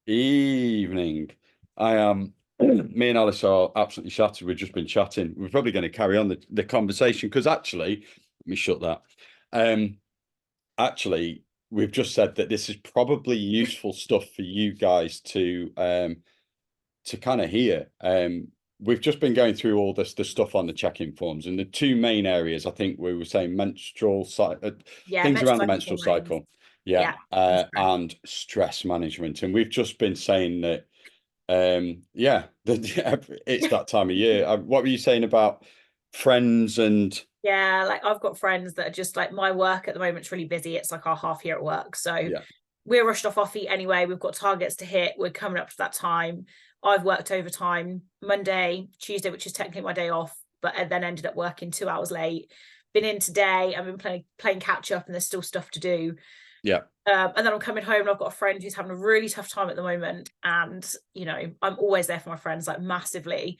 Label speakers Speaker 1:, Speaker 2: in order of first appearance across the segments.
Speaker 1: Evening. I am. Me and Alice are absolutely shattered. We've just been chatting. We're probably going to carry on the conversation because actually, let me shut that. Um, actually, we've just said that this is probably useful stuff for you guys to kind of hear. We've just been going through all the stuff on the check-in forms, and the two main areas I think we were saying menstrual
Speaker 2: Yeah,
Speaker 1: things
Speaker 2: menstrual
Speaker 1: around the
Speaker 2: cycle
Speaker 1: menstrual
Speaker 2: hormones.
Speaker 1: cycle, yeah,
Speaker 2: Yeah, and stress.
Speaker 1: and stress management. And we've just been saying that, yeah, it's that time of year. What were you saying about friends and
Speaker 2: Yeah, like I've got friends that are just like my work at the moment's really busy. It's like our half year at work. So
Speaker 1: yeah,
Speaker 2: we're rushed off our feet anyway. We've got targets to hit. We're coming up to that time. I've worked overtime Monday, Tuesday, which is technically my day off, but I then ended up working 2 hours late. Been in today. I've been playing catch up, and there's still stuff to do.
Speaker 1: yeah,
Speaker 2: And then I'm coming home, and I've got a friend who's having a really tough time at the moment. And I'm always there for my friends, like massively.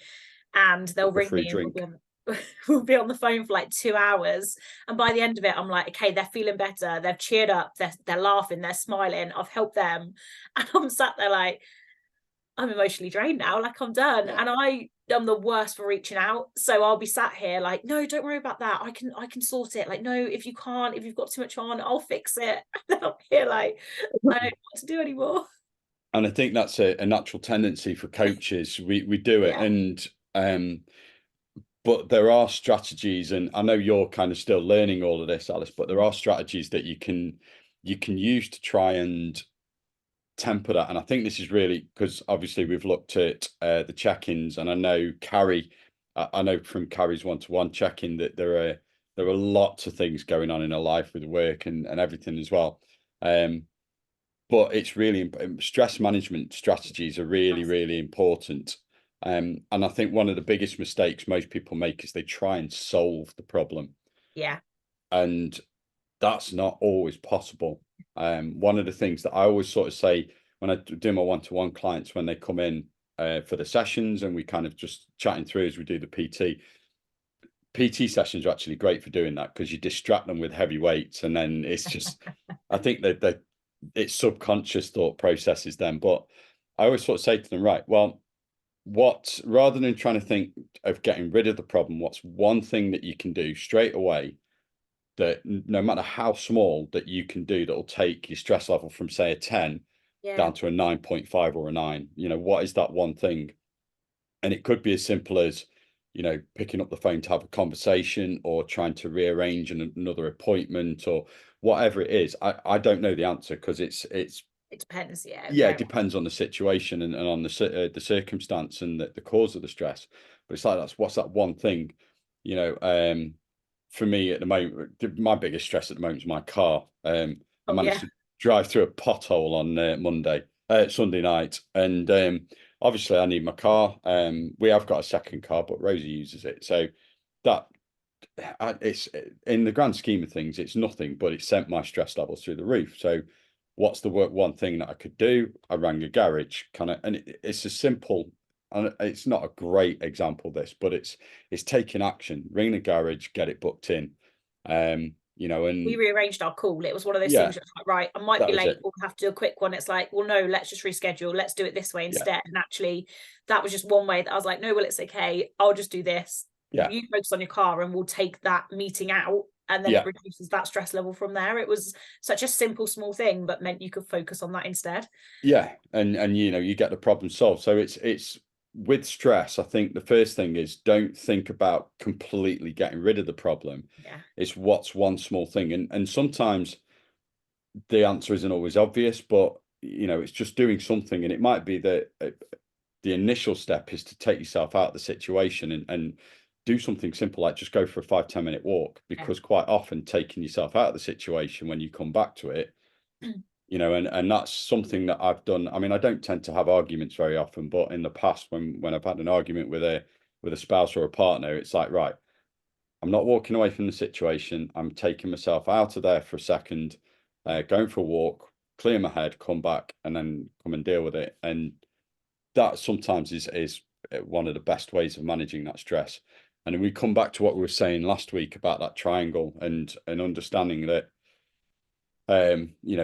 Speaker 2: And they'll
Speaker 1: a
Speaker 2: ring
Speaker 1: free
Speaker 2: me, and we'll be
Speaker 1: drink.
Speaker 2: on we'll be on the phone for like 2 hours. And by the end of it, I'm like, okay, they're feeling better. They've cheered up. They're laughing. They're smiling. I've helped them. And I'm sat there like, I'm emotionally drained now. Like I'm done.
Speaker 1: Yeah.
Speaker 2: And I'm the worst for reaching out. So I'll be sat here like, no, don't worry about that. I can sort it. Like, no, if you can't, if you've got too much on, I'll fix it. And then I'm here like, I don't know what to do anymore.
Speaker 1: And I think that's a natural tendency for coaches. We do it,
Speaker 2: Yeah.
Speaker 1: and um, but there are strategies, and I know you're kind of still learning all of this, Alice, but there are strategies that you can use to try and temper that. And I think this is really because obviously we've looked at the check-ins, and I know Carrie, I know from Carrie's one-to-one check-in that there are lots of things going on in her life with work and everything as well. But it's really stress management strategies are really, really important. And I think one of the biggest mistakes most people make is they try and solve the problem,
Speaker 2: Yeah.
Speaker 1: and that's not always possible. One of the things that I always sort of say when I do my one-to-one clients when they come in for the sessions and we kind of just chatting through as we do the PT. PT sessions are actually great for doing that because you distract them with heavy weights, and then it's just, I think that it's subconscious thought processes then. But I always sort of say to them, right, well, what rather than trying to think of getting rid of the problem, what's one thing that you can do straight away that no matter how small that you can do that will take your stress level from say a 10
Speaker 2: Yeah.
Speaker 1: down to a 9.5 or a 9? What is that one thing? And it could be as simple as, picking up the phone to have a conversation or trying to rearrange another appointment or whatever it is. I don't know the answer because it's
Speaker 2: It depends. Yeah.
Speaker 1: yeah,
Speaker 2: Very
Speaker 1: it
Speaker 2: much.
Speaker 1: depends on the situation and on the circumstance and the cause of the stress. But it's like that's what's that one thing, you know. For me at the moment, my biggest stress at the moment is my car. I
Speaker 2: Oh,
Speaker 1: managed
Speaker 2: yeah.
Speaker 1: to drive through a pothole on Sunday night, and obviously I need my car. We have got a second car, but Rosie uses it, so that it's in the grand scheme of things, it's nothing, but it sent my stress levels through the roof. So, what's the one thing that I could do? I rang a garage, kind of, and it's a simple, and it's not a great example this, but it's taking action, ring the garage, get it booked in,
Speaker 2: We
Speaker 1: and
Speaker 2: rearranged our call. It was one of those
Speaker 1: yeah,
Speaker 2: things where it's like, right, I might
Speaker 1: that
Speaker 2: be
Speaker 1: was
Speaker 2: late,
Speaker 1: it.
Speaker 2: we'll have to do a quick one. It's like, well, no, let's just reschedule. Let's do it this way
Speaker 1: Yeah,
Speaker 2: instead. And actually, that was just one way that I was like, no, well, it's okay. I'll just do this.
Speaker 1: yeah,
Speaker 2: You focus on your car and we'll take that meeting out. And then it
Speaker 1: yeah.
Speaker 2: reduces that stress level from there. It was such a simple, small thing, but meant you could focus on that instead.
Speaker 1: Yeah, and you get the problem solved. So it's with stress, I think the first thing is don't think about completely getting rid of the problem.
Speaker 2: Yeah.
Speaker 1: It's what's one small thing. And sometimes the answer isn't always obvious, but it's just doing something. And it might be that the initial step is to take yourself out of the situation and do something simple like just go for a 5-10 minute walk,
Speaker 2: Yeah.
Speaker 1: because quite often taking yourself out of the situation when you come back to it, and that's something that I've done. I mean, I don't tend to have arguments very often, but in the past, when I've had an argument with a spouse or a partner, it's like, right, I'm not walking away from the situation. I'm taking myself out of there for a second, going for a walk, clear my head, come back, and then come and deal with it. And that sometimes is one of the best ways of managing that stress. And then we come back to what we were saying last week about that triangle and understanding that, you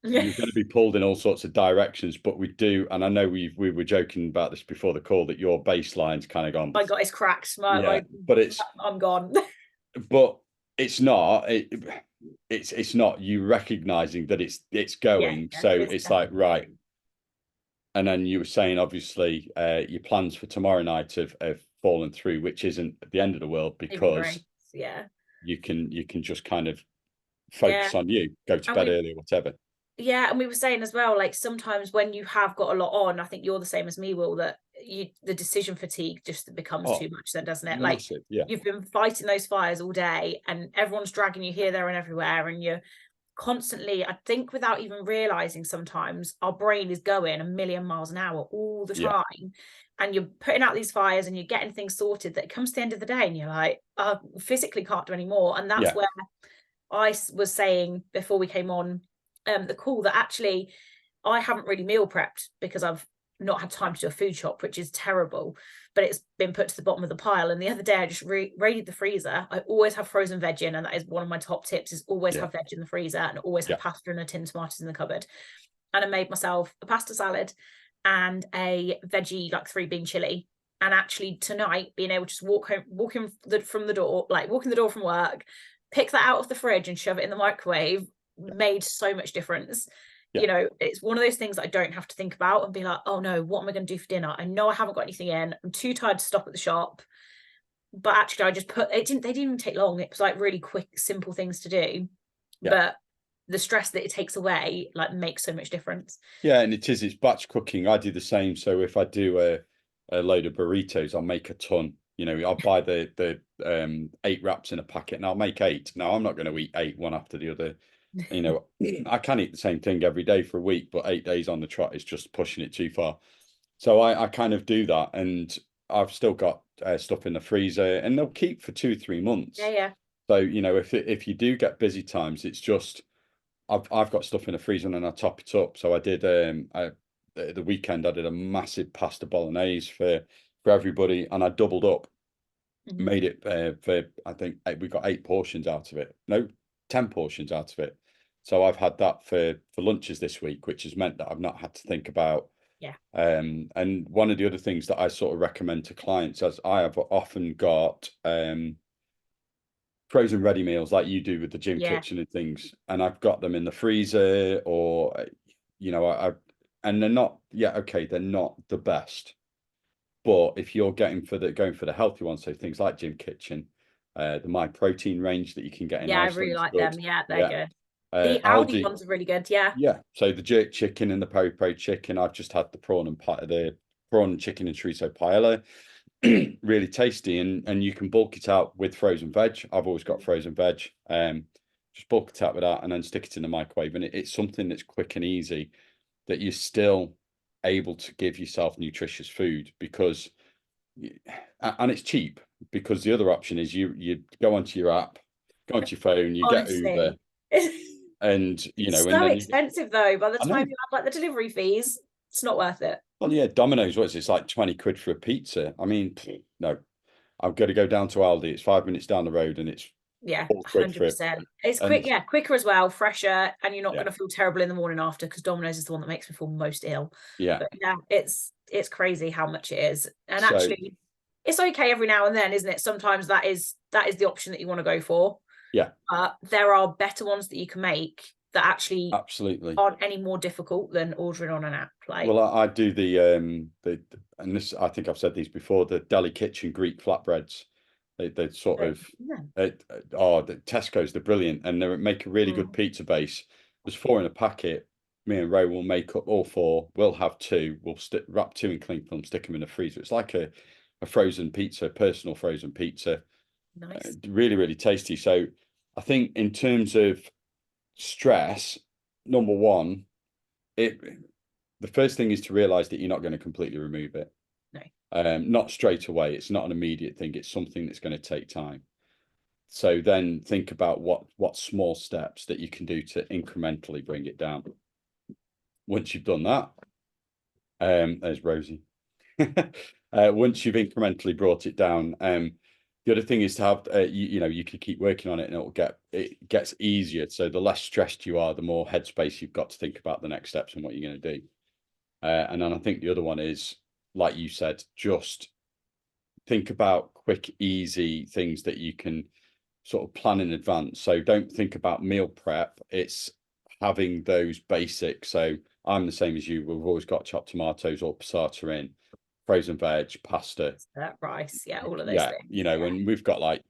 Speaker 1: you're going to be pulled in all sorts of directions. But we do, and I know we were joking about this before the call, that your baseline's kind of gone.
Speaker 2: My gut is cracked.
Speaker 1: Yeah, but
Speaker 2: I'm gone.
Speaker 1: but it's not. It's not you recognizing that it's
Speaker 2: Yeah,
Speaker 1: going.
Speaker 2: yeah,
Speaker 1: So
Speaker 2: it's
Speaker 1: it's like, right. And then you were saying, obviously, your plans for tomorrow night have fallen through, which isn't the end of the world,
Speaker 2: saving
Speaker 1: because
Speaker 2: grace. Yeah,
Speaker 1: you can just kind of
Speaker 2: yeah,
Speaker 1: focus on you, go to
Speaker 2: and
Speaker 1: bed
Speaker 2: we
Speaker 1: early or whatever.
Speaker 2: yeah, and we were saying as well, like sometimes when you have got a lot on, I think you're the same as me, Will, that the decision fatigue just becomes
Speaker 1: Oh,
Speaker 2: too much then, doesn't it? Like
Speaker 1: massive. Yeah.
Speaker 2: you've been fighting those fires all day and everyone's dragging you here, there, and everywhere, and you're constantly, I think without even realizing, sometimes our brain is going a million miles an hour all the
Speaker 1: Yeah.
Speaker 2: time, and you're putting out these fires and you're getting things sorted that comes to the end of the day and you're like, I physically can't do any more. And that's
Speaker 1: Yeah.
Speaker 2: where I was saying before we came on the call, that actually I haven't really meal prepped because I've not had time to do a food shop, which is terrible, but it's been put to the bottom of the pile. And the other day I just raided the freezer. I always have frozen veg in, and that is one of my top tips, is always
Speaker 1: Yeah.
Speaker 2: have veg in the freezer, and always have
Speaker 1: Yeah.
Speaker 2: pasta and a tin of tomatoes in the cupboard. And I made myself a pasta salad and a veggie, like 3 bean chili. And actually tonight, being able to just walk in from the door, like walk in the door from work, pick that out of the fridge and shove it in the microwave, made so much difference.
Speaker 1: Yeah.
Speaker 2: You know, it's one of those things that I don't have to think about and be like, oh no, what am I going to do for dinner? I know I haven't got anything in. I'm too tired to stop at the shop. But actually, I just they didn't even take long. It was like really quick, simple things to do.
Speaker 1: Yeah.
Speaker 2: But the stress that it takes away, like, makes so much difference.
Speaker 1: Yeah, and it's batch cooking. I do the same. So if I do a load of burritos, I'll make a ton. You know, I'll buy the 8 wraps in a packet, and I'll make 8. Now I'm not going to eat 8 one after the other. You know, I can eat the same thing every day for a week, but 8 days on the trot is just pushing it too far. So I kind of do that, and I've still got stuff in the freezer, and they'll keep for 2-3 months.
Speaker 2: Yeah.
Speaker 1: So you know, if you do get busy times, it's just I've got stuff in the freezer and I top it up. So I did the weekend I did a massive pasta bolognese for everybody, and I doubled up,
Speaker 2: Mm-hmm.
Speaker 1: made it for, I think we got 8 portions out of it. No, 10 portions out of it. So I've had that for lunches this week, which has meant that I've not had to think about.
Speaker 2: Yeah.
Speaker 1: And one of the other things that I sort of recommend to clients, as I have often got frozen ready meals like you do with the gym kitchen and things, and I've got them in the freezer, or you know, and they're not, yeah, okay, they're not the best, but if you're going for the healthy ones, so things like gym kitchen, the My Protein range that you can get in
Speaker 2: I really
Speaker 1: Iceland's
Speaker 2: like
Speaker 1: good.
Speaker 2: them. Yeah, they're
Speaker 1: Yeah.
Speaker 2: good. The Aldi ones are really good. Yeah.
Speaker 1: Yeah, so the jerk chicken and the peri chicken, I've just had the prawn chicken and chorizo paella. Really tasty, and you can bulk it out with frozen veg. I've always got frozen veg. Just bulk it out with that and then stick it in the microwave, and it's something that's quick and easy, that you're still able to give yourself nutritious food, because and it's cheap, because the other option is you go onto your app, go onto your phone, you get Uber,
Speaker 2: Honestly.
Speaker 1: and you
Speaker 2: It's
Speaker 1: know, and
Speaker 2: so
Speaker 1: then
Speaker 2: expensive though. By the
Speaker 1: I know.
Speaker 2: time you have like the delivery fees, it's not worth it.
Speaker 1: Well, yeah, Domino's, what's it? It's like 20 quid for a pizza. I mean, no, I've got to go down to Aldi. It's 5 minutes down the road, and it's
Speaker 2: Yeah,
Speaker 1: 4 quid for it.
Speaker 2: 100%. It's quick,
Speaker 1: And
Speaker 2: yeah, quicker as well, fresher, and you're not
Speaker 1: yeah,
Speaker 2: going to feel terrible in the morning after, because Domino's is the one that makes me feel most ill.
Speaker 1: yeah.
Speaker 2: But yeah, it's crazy how much it is. And
Speaker 1: So
Speaker 2: actually, it's okay every now and then, isn't it? Sometimes that is the option that you want to go for.
Speaker 1: yeah,
Speaker 2: There are better ones that you can make that actually
Speaker 1: absolutely.
Speaker 2: aren't any more difficult than ordering on an app. Like,
Speaker 1: Well, I do the and this, I think I've said these before, the Deli Kitchen Greek flatbreads. They sort of
Speaker 2: yeah.
Speaker 1: the Tesco's, they're brilliant, and they make a really good pizza base. There's 4 in a packet. Me and Ray will make up all 4. We'll have 2. We'll wrap 2 in cling film, stick them in the freezer. It's like a frozen pizza, personal frozen pizza.
Speaker 2: Nice.
Speaker 1: Really, really tasty. So I think in terms of stress, number one, the first thing is to realize that you're not going to completely remove it.
Speaker 2: No.
Speaker 1: Not straight away. It's not an immediate thing. It's something that's going to take time. So then think about what small steps that you can do to incrementally bring it down. Once you've done that, there's Rosie. Once you've incrementally brought it down, The other thing is to have, you know, you can keep working on it and it gets easier. So the less stressed you are, the more headspace you've got to think about the next steps and what you're going to do. And then I think the other one is, like you said, just think about quick, easy things that you can sort of plan in advance. So don't think about meal prep. It's having those basics. So I'm the same as you. We've always got chopped tomatoes or passata in, frozen veg, pasta.
Speaker 2: That rice, yeah, all of those
Speaker 1: Yeah,
Speaker 2: things.
Speaker 1: you know,
Speaker 2: Yeah,
Speaker 1: and we've got like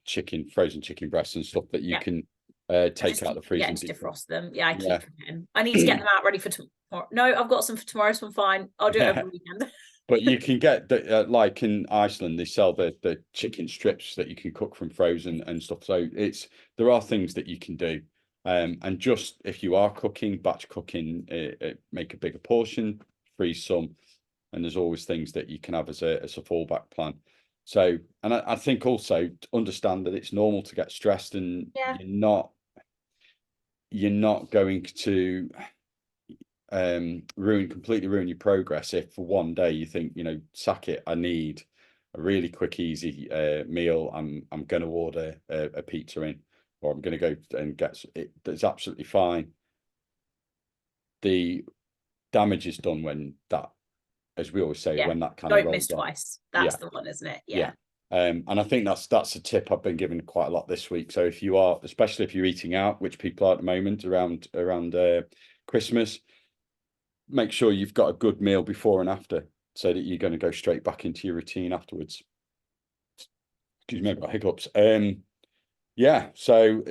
Speaker 1: frozen chicken breasts and stuff that you
Speaker 2: yeah.
Speaker 1: can
Speaker 2: I
Speaker 1: take
Speaker 2: just
Speaker 1: out
Speaker 2: keep
Speaker 1: the freezer
Speaker 2: forgetting
Speaker 1: and
Speaker 2: to
Speaker 1: deep fry.
Speaker 2: defrost them. Yeah, I
Speaker 1: Yeah.
Speaker 2: keep forgetting. I need to get them out ready for tomorrow. No, I've got some for tomorrow, so I'm fine. I'll do it over
Speaker 1: Yeah.
Speaker 2: the weekend.
Speaker 1: But you can get like in Iceland, they sell the chicken strips that you can cook from frozen and stuff. So there are things that you can do. And just if you are cooking, batch cooking, make a bigger portion, freeze some, and there's always things that you can have as a fallback plan. So, and I think also to understand that it's normal to get stressed, and
Speaker 2: Yeah,
Speaker 1: you're not going to completely ruin your progress if for one day you think, you know, sack it, I need a really quick, easy meal. I'm going to order a pizza in, or I'm going to go and get it. That's absolutely fine. The damage is done when that, as we always say,
Speaker 2: yeah.
Speaker 1: when that kind of
Speaker 2: Don't miss
Speaker 1: rolls on.
Speaker 2: twice. That's
Speaker 1: Yeah,
Speaker 2: the one, isn't it?
Speaker 1: yeah.
Speaker 2: Yeah.
Speaker 1: And I think that's a tip I've been given quite a lot this week. So if you are, especially if you're eating out, which people are at the moment around Christmas, make sure you've got a good meal before and after, so that you're going to go straight back into your routine afterwards. Excuse me, I've got hiccups. Yeah. So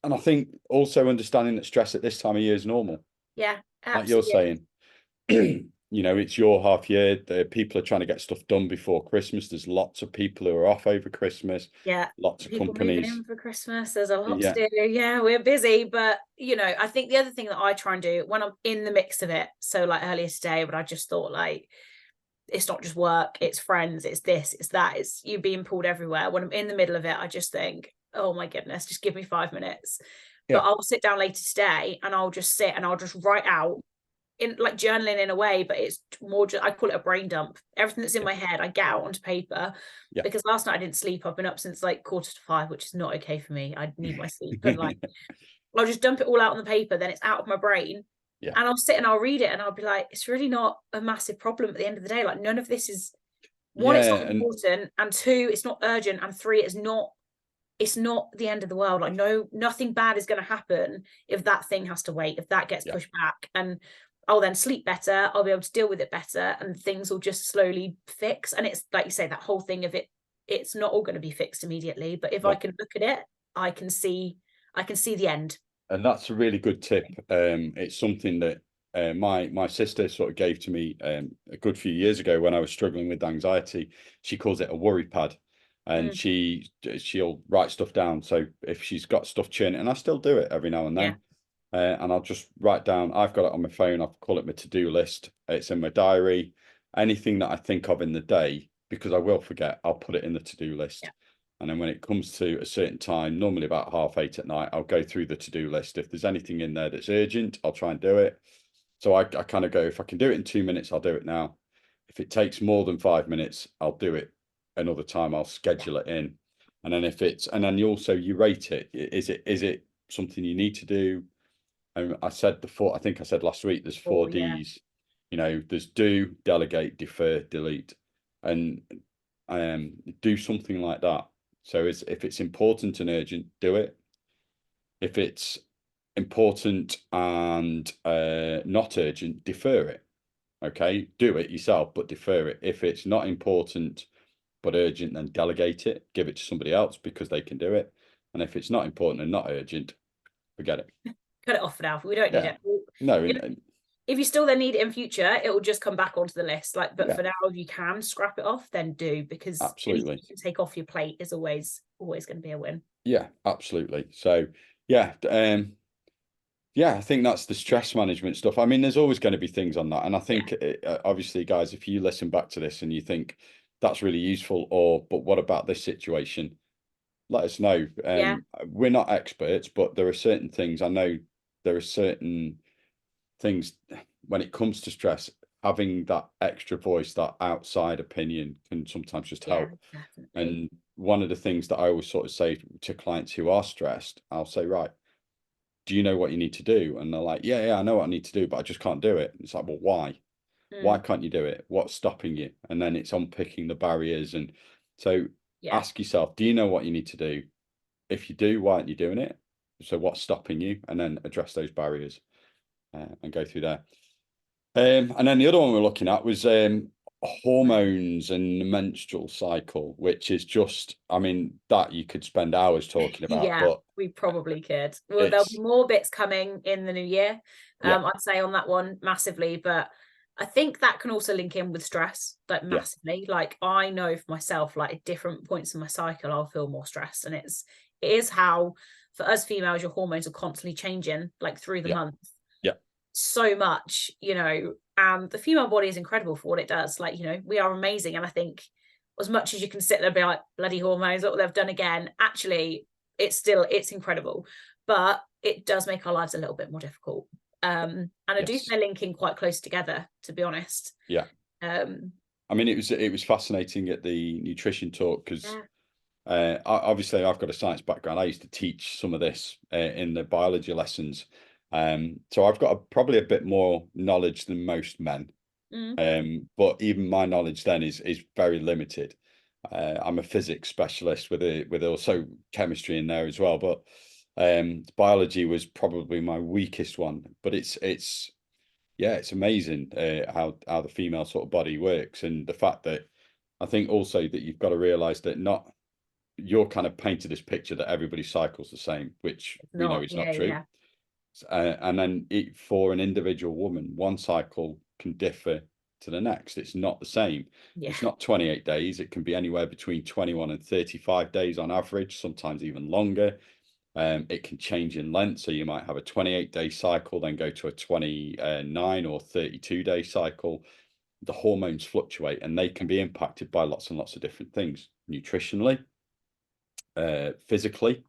Speaker 1: and I think also understanding that stress at this time of year is normal,
Speaker 2: Yeah,
Speaker 1: like you're
Speaker 2: absolutely.
Speaker 1: saying. You know, it's your half year. The people are trying to get stuff done before Christmas. There's lots of people who are off over Christmas.
Speaker 2: Yeah.
Speaker 1: Lots of
Speaker 2: People moving
Speaker 1: companies.
Speaker 2: in for Christmas. There's a lot to
Speaker 1: Yeah.
Speaker 2: do. Yeah, we're busy, but I think the other thing that I try and do when I'm in the mix of it, so like earlier today, but I just thought like it's not just work, it's friends, it's this, it's that, it's you being pulled everywhere. When I'm in the middle of it, I just think, oh my goodness, just give me 5 minutes. But
Speaker 1: Yeah.
Speaker 2: I'll sit down later today and I'll just sit and I'll just write out in like journaling in a way, but it's more just I call it a brain dump. Everything that's in
Speaker 1: Yeah.
Speaker 2: my head, I get out onto paper.
Speaker 1: Yeah.
Speaker 2: Because last night I didn't sleep. I've been up since like 4:45, which is not okay for me. I need my sleep. And like I'll just dump it all out on the paper, then it's out of my brain.
Speaker 1: Yeah.
Speaker 2: And I'll sit and I'll read it and I'll be like, it's really not a massive problem at the end of the day. Like none of this is one, it's
Speaker 1: Yeah.
Speaker 2: not
Speaker 1: And
Speaker 2: important, and two, it's not urgent, and three, it's not the end of the world. Like no, nothing bad is going to happen if that thing has to wait, if that gets
Speaker 1: yeah.
Speaker 2: pushed back. And I'll then sleep better, I'll be able to deal with it better, and things will just slowly fix. And it's like you say, that whole thing of it's not all going to be fixed immediately, but if I
Speaker 1: No.
Speaker 2: can look at it, I can see the end.
Speaker 1: And that's a really good tip. It's something that my sister sort of gave to me a good few years ago when I was struggling with anxiety. She calls it a worry pad, and
Speaker 2: Mm,
Speaker 1: she'll write stuff down. So if she's got stuff churning, and I still do it every now and
Speaker 2: yeah,
Speaker 1: then, and I'll just write down. I've got it on my phone. I call it my to-do list. It's in my diary. Anything that I think of in the day, because I will forget, I'll put it in the to-do
Speaker 2: yeah,
Speaker 1: list. And then when it comes to a certain time, normally about 8:30 at night, I'll go through the to-do list. If there's anything in there that's urgent, I'll try and do it. So I kind of go, if I can do it in 2 minutes, I'll do it now. If it takes more than 5 minutes, I'll do it another time. I'll
Speaker 2: yeah.
Speaker 1: schedule it in. And then and then you rate it. Is it something you need to do? And I think I said last week, there's
Speaker 2: Oh
Speaker 1: four
Speaker 2: yeah,
Speaker 1: Ds. You know, there's do, delegate, defer, delete, and do something like that. So if it's important and urgent, do it. If it's important and not urgent, defer it. Okay, do it yourself, but defer it. If it's not important but urgent, then delegate it, give it to somebody else because they can do it. And if it's not important and not urgent, forget it.
Speaker 2: cut it off now. We don't need
Speaker 1: Yeah.
Speaker 2: it.
Speaker 1: No,
Speaker 2: If you still then need it in future, it will just come back onto the list. Like, but
Speaker 1: yeah,
Speaker 2: for now, if you can scrap it off, then do, because anything
Speaker 1: absolutely.
Speaker 2: you can take off your plate is always going to be a win.
Speaker 1: Yeah, absolutely. So yeah, yeah, I think that's the stress management stuff. I mean, there's always going to be things on that. And I
Speaker 2: Yeah,
Speaker 1: think, obviously, guys, if you listen back to this and you think that's really useful, but what about this situation? Let us know.
Speaker 2: yeah,
Speaker 1: We're not experts, but there are certain things I know, there are certain things when it comes to stress, having that extra voice, that outside opinion can sometimes just
Speaker 2: yeah,
Speaker 1: help.
Speaker 2: definitely.
Speaker 1: And one of the things that I always sort of say to clients who are stressed, I'll say, right, do you know what you need to do? And they're like, yeah, I know what I need to do, but I just can't do it. It's like, well, why? Why can't you do it? What's stopping you? And then it's unpicking the barriers. And so ask yourself, do you know what you need to do? If you do, why aren't you doing it? So what's stopping you? And then address those barriers and go through there. And then the other one we're looking at was hormones and the menstrual cycle, which is just, I mean, that you could spend hours talking about, but
Speaker 2: we probably could. Well, there'll be more bits coming in the new year. I'd say on that one massively, but I think that can also link in with stress, like massively. Like I know for myself, like at different points in my cycle, I'll feel more stressed, and it is how for us females, your hormones are constantly changing, like through the month. So much, you know, the female body is incredible for what it does. Like, you know, we are amazing. And I think as much as you can sit there and be like, bloody hormones, what they've done again, actually, it's incredible. But it does make our lives a little bit more difficult. And I do think they're linking quite close together, to be honest.
Speaker 1: I mean, it was fascinating at the nutrition talk because obviously I've got a science background. I used to teach some of this in the biology lessons. So I've got probably a bit more knowledge than most men. But even my knowledge then is very limited. I'm a physics specialist with also chemistry in there as well. But biology was probably my weakest one. But it's amazing how the female sort of body works, and the fact that I think also that you've got to realize that you're kind of painted this picture that everybody cycles the same, which we know is not true. And then for an individual woman, one cycle can differ to the next. It's not the same. It's not 28 days. It can be anywhere between 21 and 35 days on average, sometimes even longer. It can change in length. So you might have a 28-day cycle, then go to a 29 or 32-day cycle. The hormones fluctuate, and they can be impacted by lots and lots of different things, nutritionally, physically,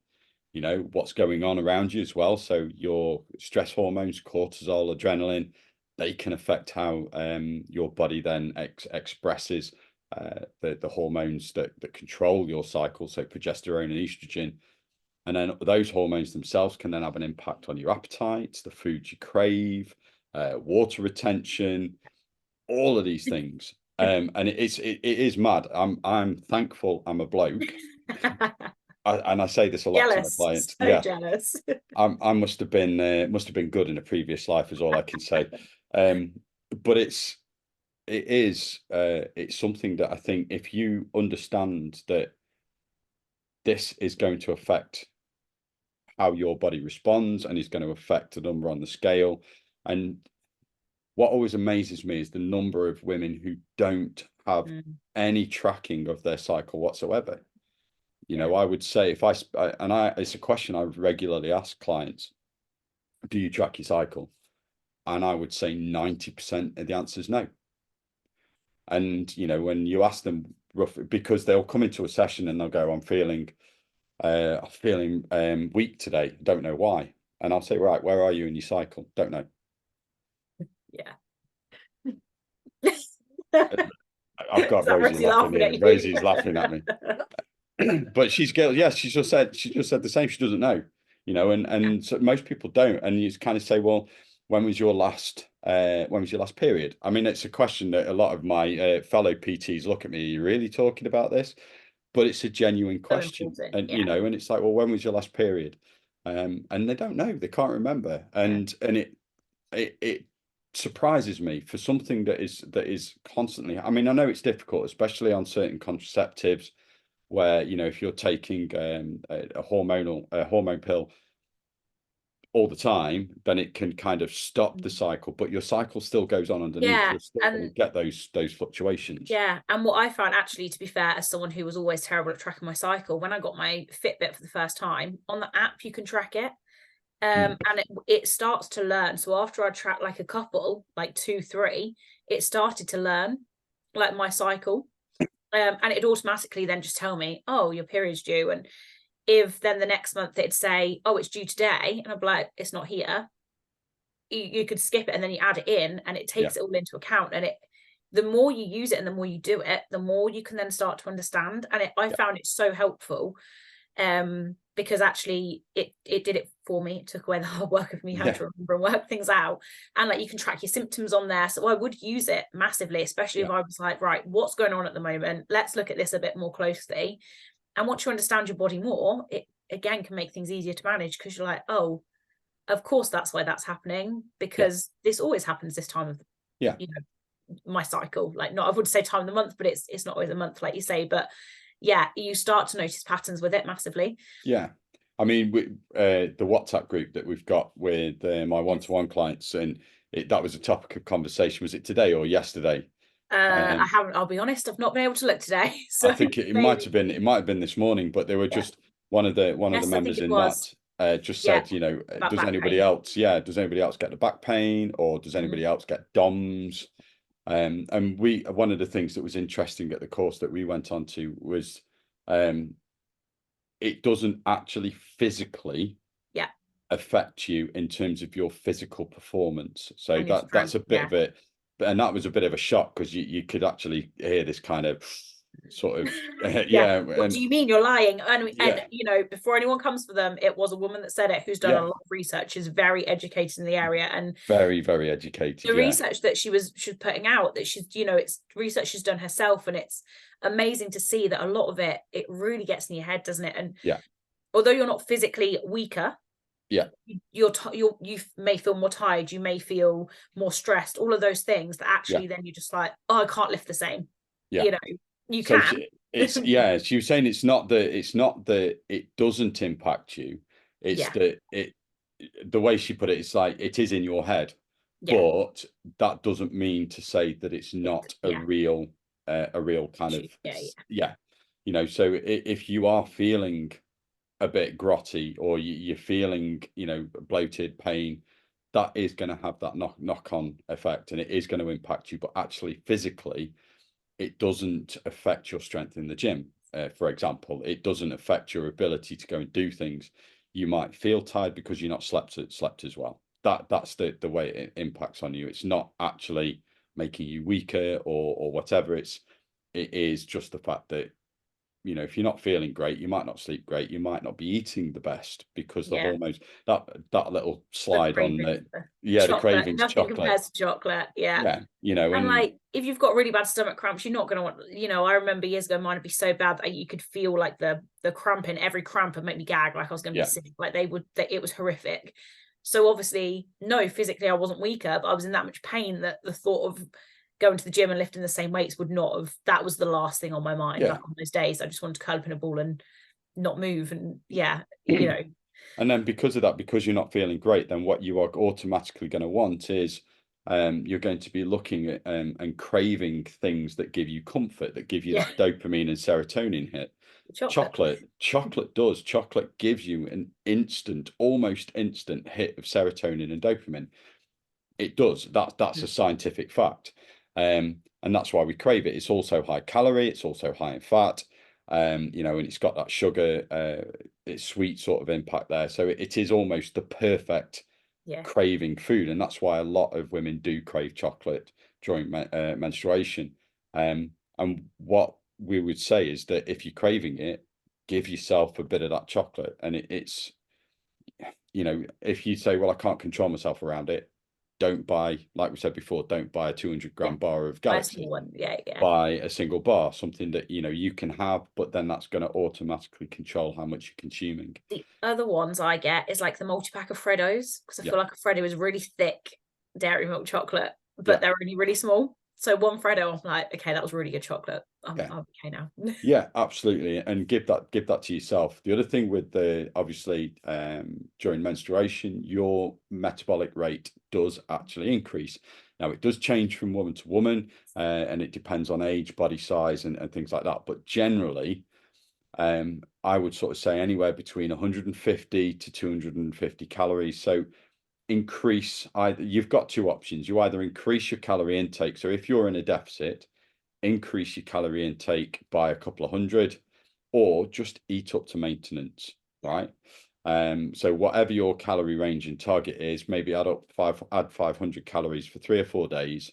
Speaker 1: you know, what's going on around you as well. So your stress hormones, cortisol, adrenaline, they can affect how your body then expresses the hormones that control your cycle, so progesterone and estrogen. And then those hormones themselves can then have an impact on your appetite, the food you crave, water retention, all of these things. And it is mad. I'm thankful I'm a bloke. And I say this a lot to my clients.
Speaker 2: Jealous.
Speaker 1: I must have been good in a previous life, is all I can say. But it's something that I think if you understand that this is going to affect how your body responds and is going to affect the number on the scale. And what always amazes me is the number of women who don't have any tracking of their cycle whatsoever. You know, I would say it's a question I regularly ask clients, do you track your cycle? And I would say 90% of the answer is no. And, you know, when you ask them roughly, because they'll come into a session and they'll go, I'm feeling weak today. Don't know why. And I'll say, right, where are you in your cycle? Don't know. I've got Rosie laughing at you. Rosie's laughing at me. But she's she just said the same. She doesn't know, you know, and so most people don't. And you kind of say, well, when was your last period? I mean, it's a question that a lot of my fellow PTs look at me. Are you really talking about this? But it's a genuine question, and you know, and it's like, well, when was your last period? And they don't know. They can't remember. And it surprises me for something that is constantly. I mean, I know it's difficult, especially on certain contraceptives, where, you know, if you're taking a hormone pill all the time, then it can kind of stop the cycle, but your cycle still goes on underneath. You're still going to get those fluctuations.
Speaker 2: And what I found, actually, to be fair, as someone who was always terrible at tracking my cycle, when I got my Fitbit for the first time, on the app you can track it. And it starts to learn. So after I tracked like a couple, like 2, 3, it started to learn like my cycle. And it'd automatically then just tell me, oh, your period's due. And if then the next month it'd say, oh, it's due today, and I'd be like, it's not here, you could skip it and then you add it in, and it takes it all into account. And the more you use it and the more you do it, the more you can then start to understand. And I found it so helpful, because actually it did it for me. It took away the hard work of me having to remember and work things out. And like, you can track your symptoms on there. So I would use it massively, especially if I was like, right, what's going on at the moment? Let's look at this a bit more closely. And once you understand your body more, it again can make things easier to manage, because you're like, oh, of course that's why that's happening, because this always happens this time of my cycle. Like, not, I would say time of the month, but it's not always a month, like you say. But yeah, you start to notice patterns with it massively.
Speaker 1: I mean, the WhatsApp group that we've got with my one-to-one clients, and that was a topic of conversation. Was it today or yesterday?
Speaker 2: I haven't, I'll be honest, I've not been able to look today. So
Speaker 1: I think it might have been this morning, but they were just one of the members in that just said, does anybody else get the back pain, or does anybody else get DOMS? And one of the things that was interesting at the course that we went on to was it doesn't actually physically affect you in terms of your physical performance. So that's a bit of it. And that was a bit of a shock, because you could actually hear this kind of sort of
Speaker 2: what do you mean you're lying? And before anyone comes for them, it was a woman that said it, who's done a lot of research, is very educated in the area, and
Speaker 1: very, very educated.
Speaker 2: The research that she was putting out, that she's, it's research she's done herself, and it's amazing to see that a lot of it really gets in your head, doesn't it? And although you're not physically weaker, you may feel more tired, you may feel more stressed, all of those things that actually then you're just like, oh, I can't lift the same. You can.
Speaker 1: She was saying it's not that it doesn't impact you, it's that the way she put it, it's like, it is in your head, but that doesn't mean to say that it's not a real kind of so if you are feeling a bit grotty, or you're feeling bloated, pain, that is going to have that knock-on effect, and it is going to impact you. But actually physically, it doesn't affect your strength in the gym. For example, it doesn't affect your ability to go and do things. You might feel tired because you're not slept as well. That's the way it impacts on you. It's not actually making you weaker or whatever. It is just the fact that if you're not feeling great, you might not sleep great, you might not be eating the best, because the hormones, that little slide on the cravings,
Speaker 2: nothing
Speaker 1: chocolate
Speaker 2: compares to chocolate. And like, if you've got really bad stomach cramps, you're not going to want, I remember years ago, mine would be so bad that you could feel like the cramping, every cramp would make me gag, like I was going to be sick, like it was horrific. So obviously, no, physically I wasn't weaker, but I was in that much pain that the thought of going to the gym and lifting the same weights would not have, that was the last thing on my mind. Like, on those days I just wanted to curl up in a ball and not move. And
Speaker 1: and then because of that, because you're not feeling great, then what you are automatically going to want is you're going to be looking at and craving things that give you comfort, that give you that dopamine and serotonin hit. Chocolate gives you an almost instant hit of serotonin and dopamine. It does. That's a scientific fact. And that's why we crave it. It's also high calorie, it's also high in fat, and it's got that sugar, it's sweet sort of impact there. So it is almost the perfect craving food. And that's why a lot of women do crave chocolate during menstruation. And what we would say is that if you're craving it, give yourself a bit of that chocolate. And it's if you say, well, I can't control myself around it, don't buy, like we said before, don't buy a 200-gram bar of Galaxy. Buy a single bar, something that you can have, but then that's going to automatically control how much you're consuming.
Speaker 2: The other ones I get is like the multi-pack of Freddos, because I feel like a Freddo is really thick dairy milk chocolate, but they're only really small. So one Freddo, I'm like, okay, that was really good chocolate. I'm okay now.
Speaker 1: Yeah, absolutely. And give that to yourself. The other thing with obviously during menstruation, your metabolic rate does actually increase. Now, it does change from woman to woman, and it depends on age, body size, and things like that. But generally, I would sort of say anywhere between 150 to 250 calories. So you've got two options. You either increase your calorie intake. So if you're in a deficit, increase your calorie intake by a couple of hundred, or just eat up to maintenance, right? So whatever your calorie range and target is, maybe add 500 calories for 3 or 4 days,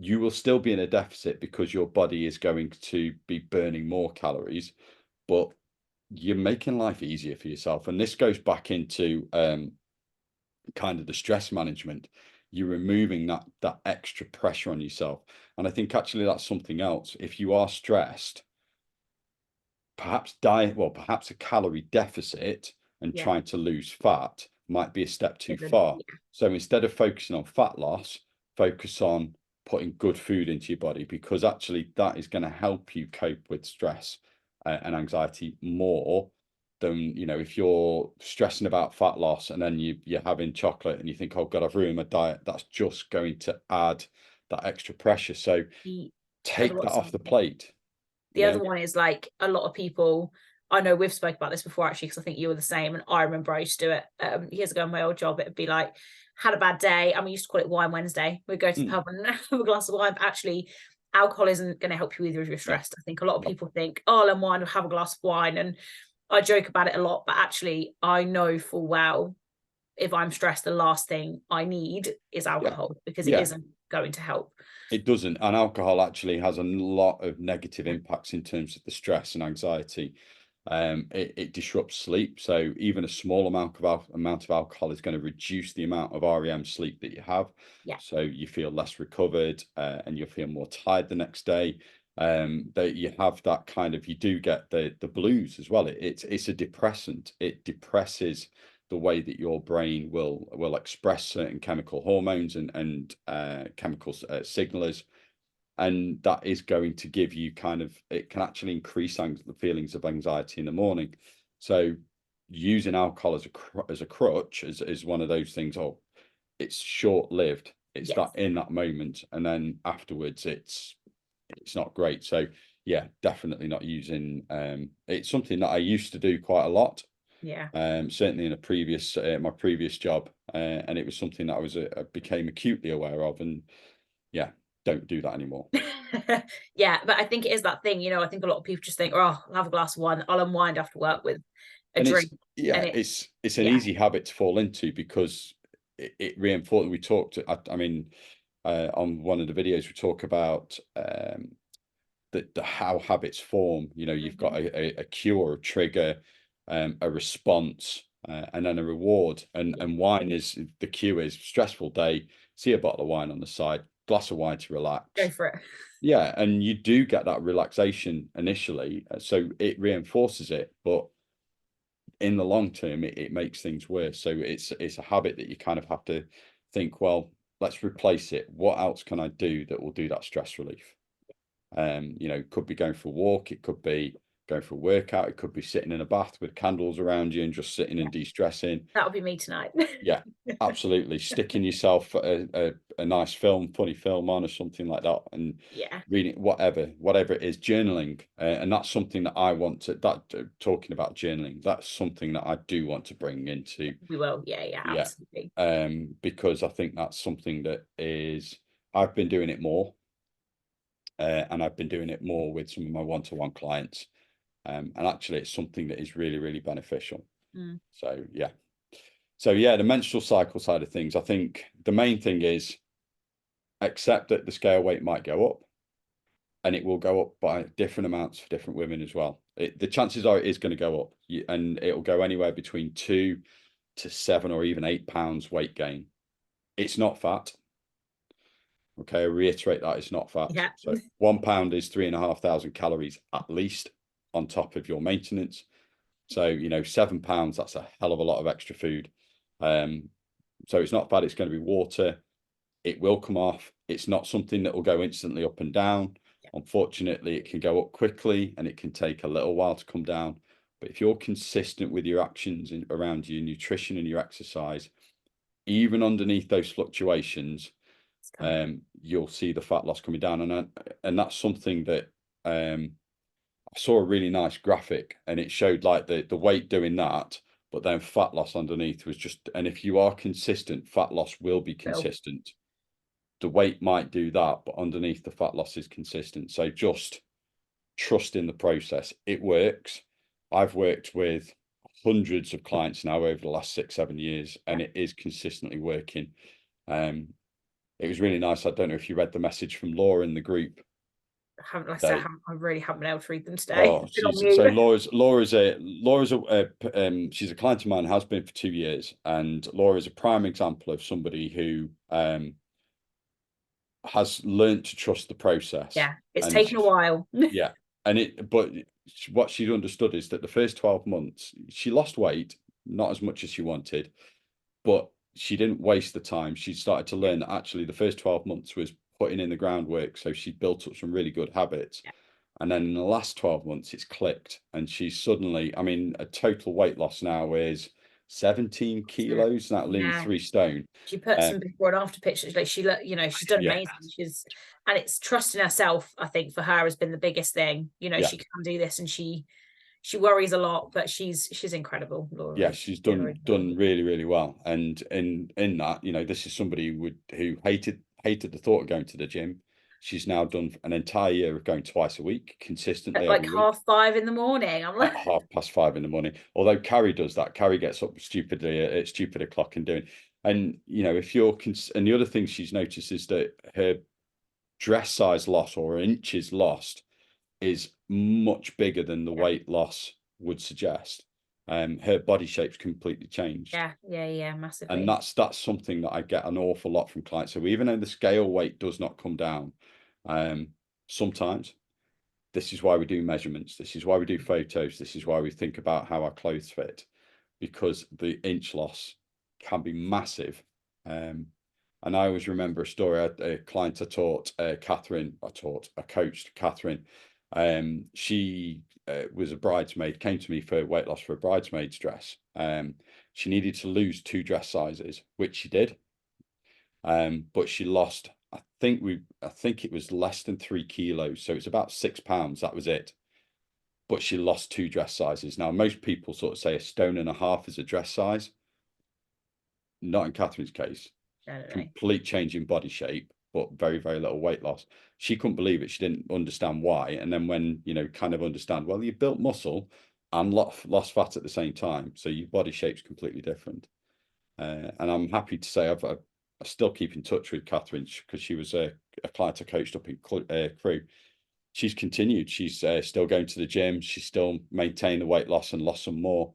Speaker 1: you will still be in a deficit because your body is going to be burning more calories, but you're making life easier for yourself. And this goes back into kind of the stress management. You're removing that extra pressure on yourself. And I think actually that's something else. If you are stressed, perhaps perhaps a calorie deficit and
Speaker 2: Yeah.
Speaker 1: trying to lose fat might be a step too
Speaker 2: Isn't,
Speaker 1: far. So instead of focusing on fat loss, focus on putting good food into your body, because actually that is going to help you cope with stress and anxiety more than, if you're stressing about fat loss and then you're having chocolate and you think, oh God, I've ruined my diet. That's just going to add that extra pressure. So
Speaker 2: the other
Speaker 1: take that
Speaker 2: one's
Speaker 1: off the plate,
Speaker 2: the other one is like a lot of people, I know we've spoke about this before actually, because I think you were the same, and I remember I used to do it years ago in my old job. It'd be like, had a bad day, and we used to call it Wine Wednesday. We'd go to the pub and have a glass of wine, but actually alcohol isn't going to help you either if you're stressed. I think a lot of people think, oh, I'll unwind, have a glass of wine, and I joke about it a lot, but actually I know full well if I'm stressed, the last thing I need is alcohol, because it isn't going to help.
Speaker 1: It doesn't, and alcohol actually has a lot of negative impacts in terms of the stress and anxiety. It disrupts sleep, so even a small amount of alcohol is going to reduce the amount of REM sleep that you have.
Speaker 2: Yeah.
Speaker 1: So you feel less recovered, and you'll feel more tired the next day. That you have that kind of, you do get the blues as well. It's a depressant. It depresses the way that your brain will express certain chemical hormones and chemical signalers, and that is going to give you it can actually increase the feelings of anxiety in the morning. So using alcohol as a crutch is one of those things. Oh, it's short lived. It's that in that moment, and then afterwards it's not great. So yeah, definitely not using. It's something that I used to do quite a lot.
Speaker 2: Yeah.
Speaker 1: Certainly in my previous job, and it was something that I became acutely aware of, and yeah, don't do that anymore.
Speaker 2: Yeah, but I think it is that thing, I think a lot of people just think, oh, I'll have a glass of wine, I'll unwind after work with a
Speaker 1: And
Speaker 2: drink.
Speaker 1: it's an easy habit to fall into, because it reinforces. We talked, I mean, on one of the videos we talk about the how habits form. You've got a cue, a trigger, a response, and then a reward. And wine is the cue. Is stressful day, see a bottle of wine on the side, glass of wine to relax.
Speaker 2: Go for it.
Speaker 1: Yeah, and you do get that relaxation initially, so it reinforces it, but in the long term, it makes things worse. So it's a habit that you kind of have to think, well, let's replace it. What else can I do that will do that stress relief? It could be going for a walk, it could be going for a workout, it could be sitting in a bath with candles around you and just sitting and de-stressing.
Speaker 2: That'll be me tonight.
Speaker 1: Yeah, absolutely. Sticking yourself a nice film, funny film on or something like that, and reading whatever it is, journaling. And that's something that I want to, talking about journaling, that's something that I do want to bring into.
Speaker 2: We will. Yeah, absolutely.
Speaker 1: Because I think that's something that I've been doing it more. And I've been doing it more with some of my one-to-one clients. And actually it's something that is really, really beneficial. So yeah, the menstrual cycle side of things, I think the main thing is accept that the scale weight might go up, and it will go up by different amounts for different women as well. The chances are it is going to go up, and it'll go anywhere between 2 to 7 or even 8 pounds weight gain. It's not fat. Okay, I reiterate that it's not fat.
Speaker 2: Yeah.
Speaker 1: So 1 pound is 3,500 calories at least on top of your maintenance. So 7 pounds, that's a hell of a lot of extra food. So it's not fat, it's going to be water. It will come off. It's not something that will go instantly up and down. Unfortunately, it can go up quickly and it can take a little while to come down. But if you're consistent with your actions around your nutrition and your exercise, even underneath those fluctuations, you'll see the fat loss coming down. And that's something that I saw a really nice graphic, and it showed like the weight doing that, but then fat loss underneath was just, and if you are consistent, fat loss will be consistent. The weight might do that, but underneath the fat loss is consistent. So just trust in the process. It works. I've worked with hundreds of clients now over the last 6-7 years, and it is consistently working. it was really nice. I don't know if you read the message from Laura in the group.
Speaker 2: Like I said, I really haven't been able to read them today.
Speaker 1: Oh, so she's a client of mine, has been for 2 years, and Laura's a prime example of somebody who has learned to trust the process.
Speaker 2: Yeah, it's
Speaker 1: and
Speaker 2: taken a while.
Speaker 1: Yeah, but what she's understood is that the first 12 months she lost weight, not as much as she wanted, but she didn't waste the time. She started to learn that actually the first 12 months was putting in the groundwork, so she built up some really good habits.
Speaker 2: Yeah.
Speaker 1: And then in the last 12 months, it's clicked. And she's suddenly, I mean, a total weight loss now is 17 kilos, now nearly 3 stone.
Speaker 2: She put some before and after pictures. Like she's done amazing. And it's trusting herself, I think, for her has been the biggest thing. She can do this, and she worries a lot, but she's incredible, Laura.
Speaker 1: Yeah, she's done really, really well. And in that, this is somebody who hated the thought of going to the gym. She's now done an entire year of going twice a week consistently.
Speaker 2: At like 5:30 in the morning. I'm like
Speaker 1: at 5:30 in the morning. Although Carrie does that. Carrie gets up stupidly at stupid o'clock and doing. And if you're and the other thing she's noticed is that her dress size loss or inches lost is much bigger than the weight loss would suggest. Her body shape's completely changed.
Speaker 2: Yeah, massively.
Speaker 1: And that's something that I get an awful lot from clients. So even though the scale weight does not come down, sometimes this is why we do measurements. This is why we do photos. This is why we think about how our clothes fit, because the inch loss can be massive. And I always remember a story. A client I coached Catherine. She was a bridesmaid, came to me for weight loss for a bridesmaid's dress. She needed to lose 2 dress sizes, which she did. But she lost, I think it was less than 3 kilos. So it's about 6 pounds. That was it. But she lost 2 dress sizes. Now, most people sort of say 1.5 stone is a dress size. Not in Catherine's case. Complete change in body shape, but very, very little weight loss. She couldn't believe it. She didn't understand why. And then when, kind of understand, well, you built muscle and lost fat at the same time. So your body shape's completely different. And I'm happy to say I still keep in touch with Catherine because she was a client I coached up in Crewe. She's continued. She's still going to the gym. She's still maintained the weight loss and lost some more.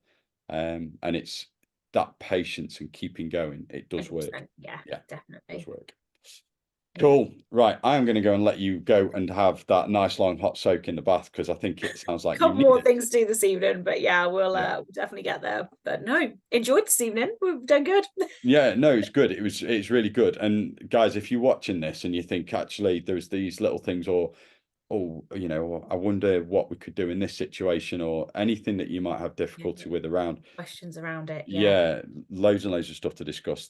Speaker 1: And it's that patience and keeping going. It does work.
Speaker 2: Yeah, definitely.
Speaker 1: It does work. Cool. Right. I am going to go and let you go and have that nice long hot soak in the bath because I think it sounds like
Speaker 2: couple more things to do this evening, but we'll definitely get there. But no, enjoyed this evening. We've done good.
Speaker 1: Yeah, no, it's good. It's really good. And guys, if you're watching this and you think actually there's these little things or I wonder what we could do in this situation or anything that you might have difficulty with around
Speaker 2: questions around it.
Speaker 1: Yeah, loads and loads of stuff to discuss.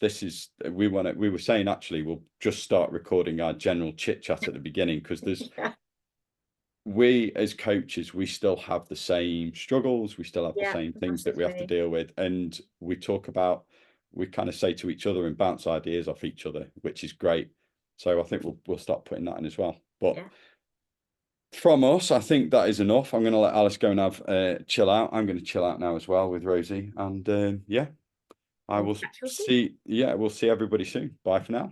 Speaker 1: We were saying actually we'll just start recording our general chit chat at the beginning because there's we as coaches, we still have the same struggles, we still have the same things that we have to deal with, and we kind of say to each other and bounce ideas off each other, which is great. So I think we'll start putting that in as well. But from us, I think that is enough. I'm going to let Alice go and have chill out. I'm going to chill out now as well with Rosie, and I will see. Yeah, we'll see everybody soon. Bye for now.